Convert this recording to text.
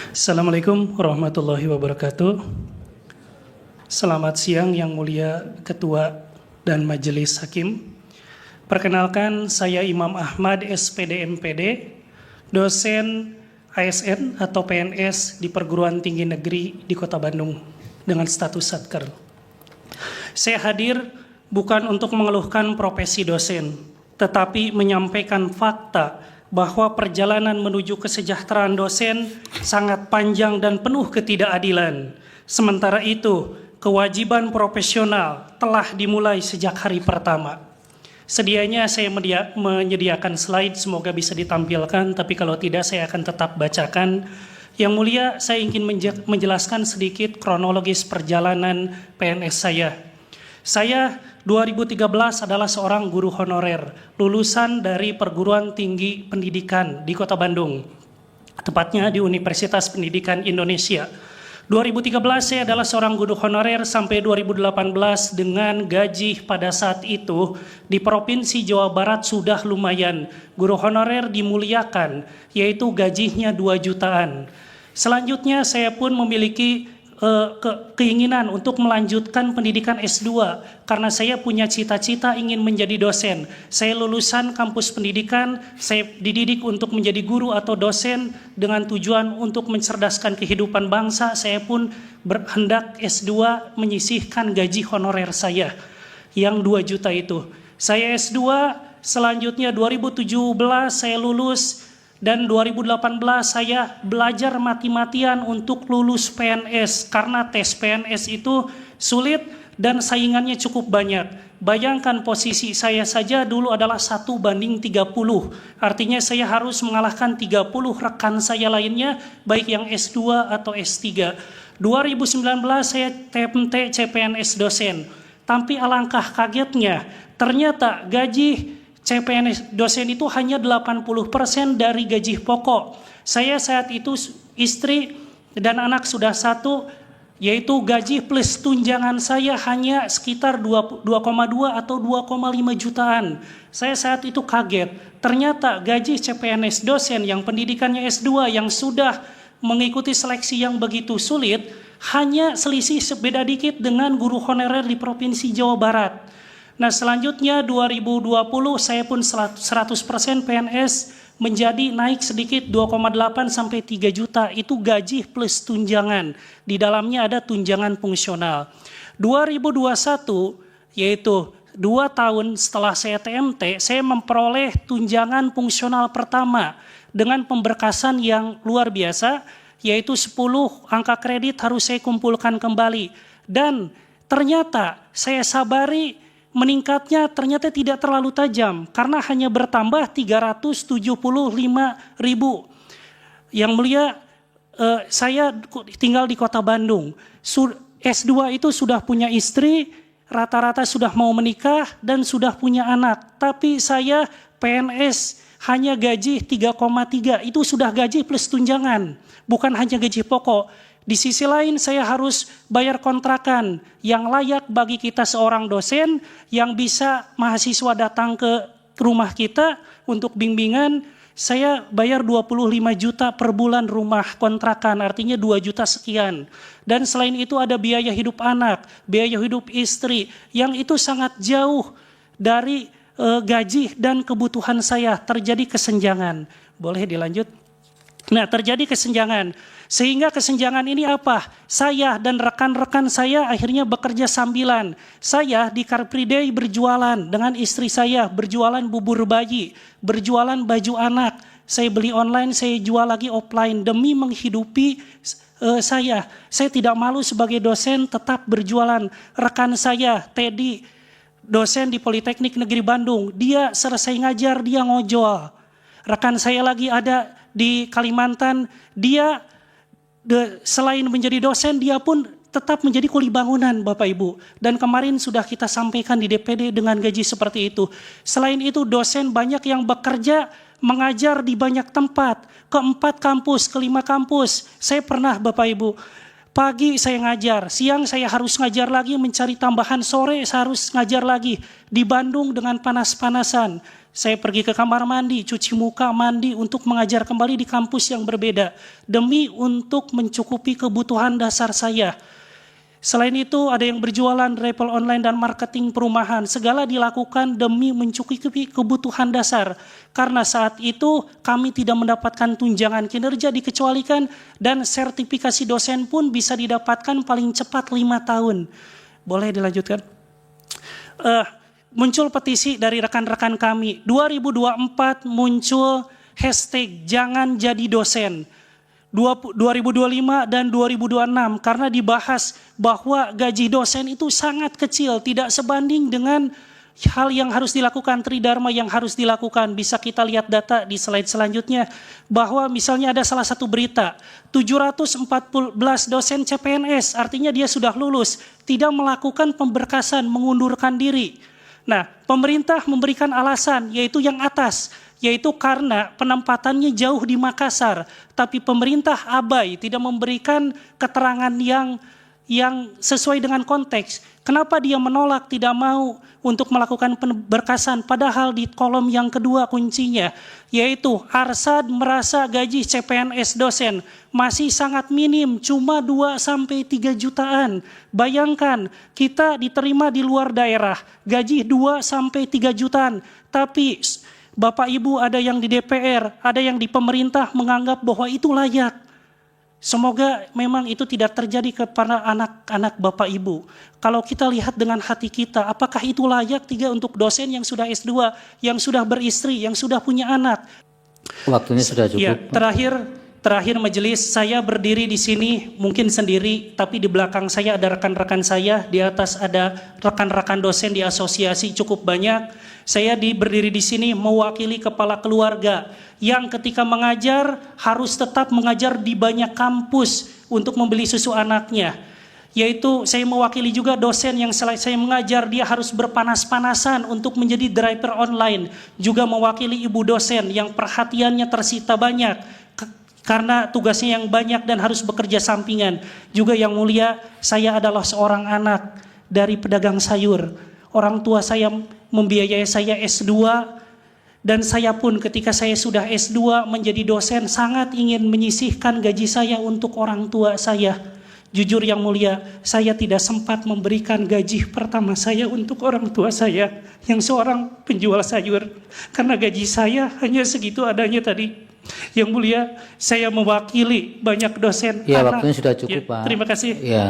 Assalamualaikum warahmatullahi wabarakatuh. Selamat siang yang mulia Ketua dan Majelis Hakim. Perkenalkan, saya Imam Ahmad, SPD MPD, dosen ASN atau PNS di Perguruan Tinggi Negeri di Kota Bandung dengan status Satker. Saya hadir bukan untuk mengeluhkan profesi dosen, tetapi menyampaikan fakta bahwa perjalanan menuju kesejahteraan dosen sangat panjang dan penuh ketidakadilan. Sementara itu, kewajiban profesional telah dimulai sejak hari pertama. Sedianya saya menyediakan slide, semoga bisa ditampilkan, tapi kalau tidak saya akan tetap bacakan. Yang mulia, saya ingin menjelaskan sedikit kronologis perjalanan PNS saya. Saya 2013 adalah seorang guru honorer, lulusan dari Perguruan Tinggi Pendidikan di Kota Bandung, tepatnya di Universitas Pendidikan Indonesia. 2013 saya adalah seorang guru honorer sampai 2018 dengan gaji pada saat itu di Provinsi Jawa Barat sudah lumayan. Guru honorer dimuliakan, yaitu gajinya 2 jutaan. Selanjutnya saya pun memiliki keinginan untuk melanjutkan pendidikan S2 karena saya punya cita-cita ingin menjadi dosen. Saya lulusan kampus pendidikan, saya dididik untuk menjadi guru atau dosen dengan tujuan untuk mencerdaskan kehidupan bangsa. Saya pun berhendak S2 menyisihkan gaji honorer saya yang 2 juta itu. Saya S2, selanjutnya 2017 saya lulus. Dan 2018 saya belajar mati-matian untuk lulus PNS karena tes PNS itu sulit dan saingannya cukup banyak. Bayangkan posisi saya saja dulu adalah 1:30. Artinya saya harus mengalahkan 30 rekan saya lainnya baik yang S2 atau S3. 2019 saya TMT CPNS dosen. Tapi alangkah kagetnya ternyata gaji CPNS dosen itu hanya 80% dari gaji pokok. Saya saat itu istri dan anak sudah 1, yaitu gaji plus tunjangan saya hanya sekitar 2,2 atau 2,5 jutaan. Saya saat itu kaget. Ternyata gaji CPNS dosen yang pendidikannya S2 yang sudah mengikuti seleksi yang begitu sulit hanya selisih sebeda dikit dengan guru honorer di Provinsi Jawa Barat. Nah selanjutnya 2020 saya pun 100% PNS menjadi naik sedikit 2,8 sampai 3 juta. Itu gaji plus tunjangan. Di dalamnya ada tunjangan fungsional. 2021 yaitu 2 tahun setelah saya TMT, saya memperoleh tunjangan fungsional pertama dengan pemberkasan yang luar biasa, yaitu 10 angka kredit harus saya kumpulkan kembali. Dan ternyata saya sabari meningkatnya ternyata tidak terlalu tajam karena hanya bertambah 375.000. Yang mulia, saya tinggal di Kota Bandung. S2 itu sudah punya istri, rata-rata sudah mau menikah dan sudah punya anak. Tapi saya PNS hanya gaji 3,3, itu sudah gaji plus tunjangan, bukan hanya gaji pokok. Di sisi lain saya harus bayar kontrakan yang layak bagi kita seorang dosen yang bisa mahasiswa datang ke rumah kita untuk bimbingan. Saya bayar 25 juta per bulan rumah kontrakan, artinya 2 juta sekian. Dan selain itu ada biaya hidup anak, biaya hidup istri yang itu sangat jauh dari gaji dan kebutuhan saya. Terjadi kesenjangan. Boleh dilanjut? Nah, terjadi kesenjangan. Sehingga kesenjangan ini apa? Saya dan rekan-rekan saya akhirnya bekerja sambilan. Saya di Car Free Day berjualan dengan istri saya, berjualan bubur bayi, berjualan baju anak. Saya beli online, saya jual lagi offline demi menghidupi saya. Saya tidak malu sebagai dosen tetap berjualan. Rekan saya, Teddy, dosen di Politeknik Negeri Bandung, dia selesai ngajar, dia ngojol. Rekan saya lagi ada di Kalimantan, dia selain menjadi dosen, dia pun tetap menjadi kuli bangunan Bapak Ibu. Dan kemarin sudah kita sampaikan di DPD dengan gaji seperti itu. Selain itu dosen banyak yang bekerja mengajar di banyak tempat. Ke 4 kampus, ke 5 kampus. Saya pernah Bapak Ibu Pagi saya ngajar, siang saya harus ngajar lagi, mencari tambahan, sore saya harus ngajar lagi. Di Bandung dengan panas-panasan, saya pergi ke kamar mandi, cuci muka, mandi untuk mengajar kembali di kampus yang berbeda. Demi untuk mencukupi kebutuhan dasar saya. Selain itu ada yang berjualan, travel online dan marketing perumahan. Segala dilakukan demi mencukupi kebutuhan dasar. Karena saat itu kami tidak mendapatkan tunjangan kinerja dikecualikan dan sertifikasi dosen pun bisa didapatkan paling cepat 5 tahun. Boleh dilanjutkan? Muncul petisi dari rekan-rekan kami. 2024 muncul hashtag jangan jadi dosen. 2025 dan 2026 karena dibahas bahwa gaji dosen itu sangat kecil, tidak sebanding dengan hal yang harus dilakukan, tridharma yang harus dilakukan. Bisa kita lihat data di slide selanjutnya bahwa misalnya ada salah satu berita 714 dosen CPNS, artinya dia sudah lulus, tidak melakukan pemberkasan, mengundurkan diri. Nah, pemerintah memberikan alasan yaitu yang atas, yaitu karena penempatannya jauh di Makassar, tapi pemerintah abai, tidak memberikan keterangan yang sesuai dengan konteks. Kenapa dia menolak, tidak mau untuk melakukan pemberkasan, padahal di kolom yang kedua kuncinya, yaitu Arsad merasa gaji CPNS dosen masih sangat minim, cuma 2-3 jutaan. Bayangkan, kita diterima di luar daerah, gaji 2-3 jutaan, tapi Bapak Ibu ada yang di DPR, ada yang di pemerintah menganggap bahwa itu layak. Semoga memang itu tidak terjadi kepada anak-anak Bapak Ibu. Kalau kita lihat dengan hati kita, apakah itu layak untuk dosen yang sudah S2, yang sudah beristri, yang sudah punya anak? Waktunya sudah cukup. Ya, terakhir majelis, saya berdiri di sini mungkin sendiri, tapi di belakang saya ada rekan-rekan saya, di atas ada rekan-rekan dosen di asosiasi cukup banyak. Saya berdiri di sini mewakili kepala keluarga yang ketika mengajar harus tetap mengajar di banyak kampus untuk membeli susu anaknya. Yaitu saya mewakili juga dosen yang selain saya mengajar dia harus berpanas-panasan untuk menjadi driver online. Juga mewakili ibu dosen yang perhatiannya tersita banyak karena tugasnya yang banyak dan harus bekerja sampingan. Juga yang mulia, saya adalah seorang anak dari pedagang sayur. Orang tua saya membiayai saya S2, dan saya pun ketika saya sudah S2 menjadi dosen sangat ingin menyisihkan gaji saya untuk orang tua saya. Jujur yang mulia, saya tidak sempat memberikan gaji pertama saya untuk orang tua saya yang seorang penjual sayur. Karena gaji saya hanya segitu adanya tadi. Yang mulia, saya mewakili banyak dosen. Ya, waktunya sudah cukup, ya, Pak. Terima kasih. Ya.